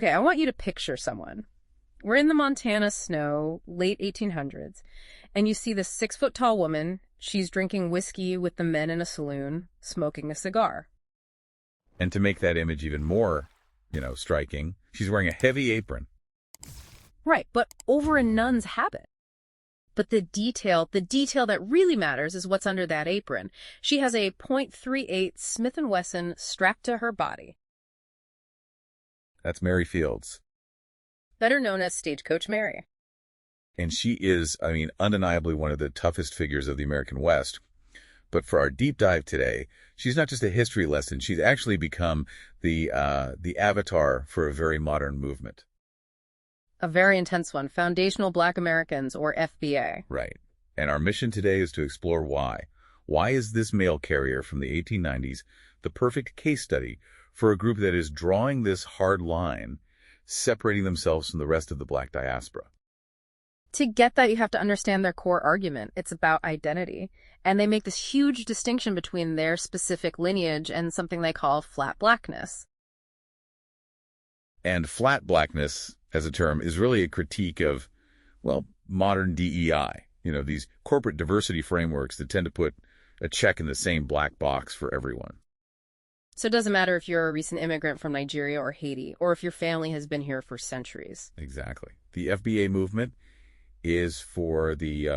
Okay, I want you to picture someone. We're in the Montana snow, late 1800s, and you see this 6-foot-tall woman. She's drinking whiskey with the men in a saloon, smoking a cigar. And to make that image even more, striking, she's wearing a heavy apron. Right, but over a nun's habit. But the detail that really matters is what's under that apron. She has a .38 Smith & Wesson strapped to her body. That's Mary Fields. Better known as Stagecoach Mary. And she is, undeniably one of the toughest figures of the American West. But for our deep dive today, she's not just a history lesson. She's actually become the avatar for a very modern movement. A very intense one, Foundational Black Americans, or FBA. Right. And our mission today is to explore why. Why is this mail carrier from the 1890s the perfect case study for a group that is drawing this hard line, separating themselves from the rest of the Black diaspora? To get that, you have to understand their core argument. It's about identity. And they make this huge distinction between their specific lineage and something they call flat blackness. And flat blackness, as a term, is really a critique of, modern DEI. These corporate diversity frameworks that tend to put a check in the same black box for everyone. So it doesn't matter if you're a recent immigrant from Nigeria or Haiti, or if your family has been here for centuries. Exactly. The FBA movement is for the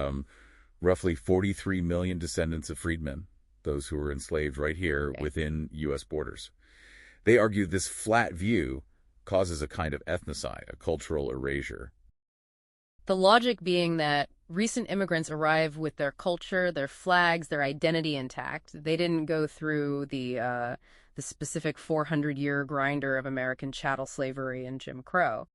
roughly 43 million descendants of freedmen, those who were enslaved right here within U.S. borders. They argue this flat view causes a kind of ethnocide, a cultural erasure. The logic being that recent immigrants arrive with their culture, their flags, their identity intact. They didn't go through the specific 400-year grinder of American chattel slavery and Jim Crow.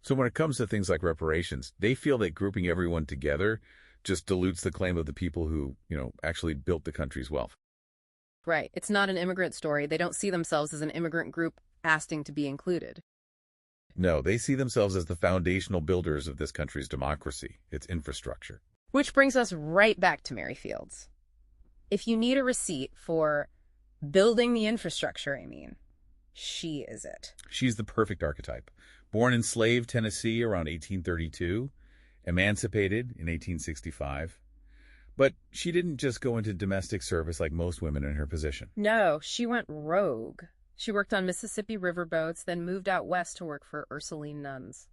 So when it comes to things like reparations, they feel that grouping everyone together just dilutes the claim of the people who, actually built the country's wealth. Right. It's not an immigrant story. They don't see themselves as an immigrant group asking to be included. No, they see themselves as the foundational builders of this country's democracy, its infrastructure. Which brings us right back to Mary Fields. If you need a receipt for building the infrastructure, she is it. She's the perfect archetype. Born in Slave, Tennessee around 1832, emancipated in 1865. But she didn't just go into domestic service like most women in her position. No, she went rogue. She worked on Mississippi riverboats, then moved out west to work for Ursuline nuns.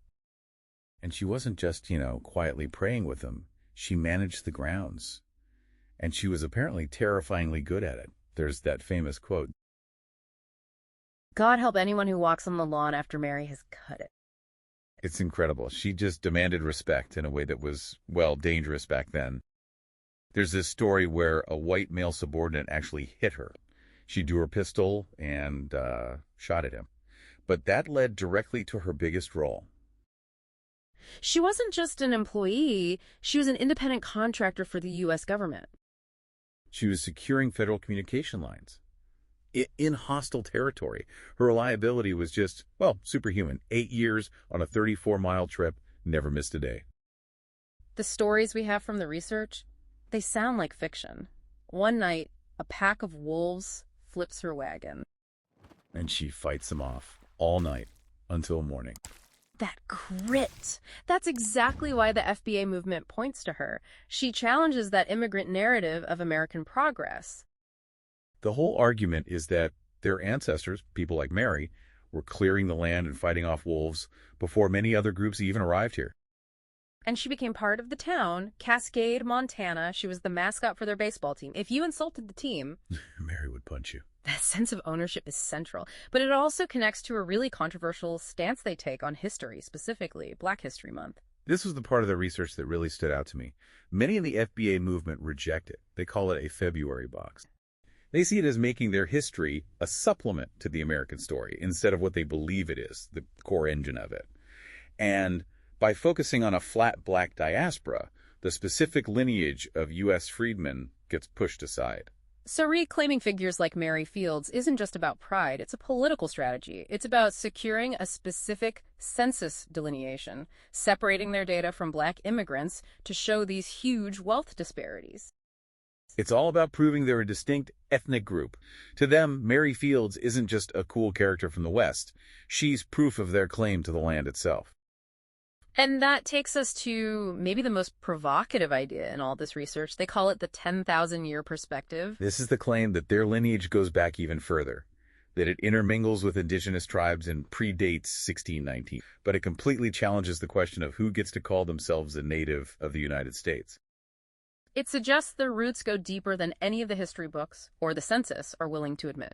And she wasn't just, quietly praying with them. She managed the grounds. And she was apparently terrifyingly good at it. There's that famous quote. God help anyone who walks on the lawn after Mary has cut it. It's incredible. She just demanded respect in a way that was, dangerous back then. There's this story where a white male subordinate actually hit her. She drew her pistol and shot at him. But that led directly to her biggest role. She wasn't just an employee. She was an independent contractor for the U.S. government. She was securing federal communication lines in hostile territory. Her reliability was just, superhuman. 8 years on a 34-mile trip, never missed a day. The stories we have from the research, they sound like fiction. One night, a pack of wolves flips her wagon. And she fights them off all night until morning. That grit. That's exactly why the FBA movement points to her. She challenges that immigrant narrative of American progress. The whole argument is that their ancestors, people like Mary, were clearing the land and fighting off wolves before many other groups even arrived here. And she became part of the town, Cascade, Montana. She was the mascot for their baseball team. If you insulted the team, Mary would punch you. That sense of ownership is central, but it also connects to a really controversial stance they take on history, specifically Black History Month. This was the part of the research that really stood out to me. Many in the FBA movement reject it. They call it a February box. They see it as making their history a supplement to the American story instead of what they believe it is, the core engine of it. And by focusing on a flat Black diaspora, the specific lineage of U.S. freedmen gets pushed aside. So reclaiming figures like Mary Fields isn't just about pride, it's a political strategy. It's about securing a specific census delineation, separating their data from Black immigrants to show these huge wealth disparities. It's all about proving they're a distinct ethnic group. To them, Mary Fields isn't just a cool character from the West. She's proof of their claim to the land itself. And that takes us to maybe the most provocative idea in all this research. They call it the 10,000-year perspective. This is the claim that their lineage goes back even further, that it intermingles with indigenous tribes and predates 1619. But it completely challenges the question of who gets to call themselves a native of the United States. It suggests their roots go deeper than any of the history books or the census are willing to admit.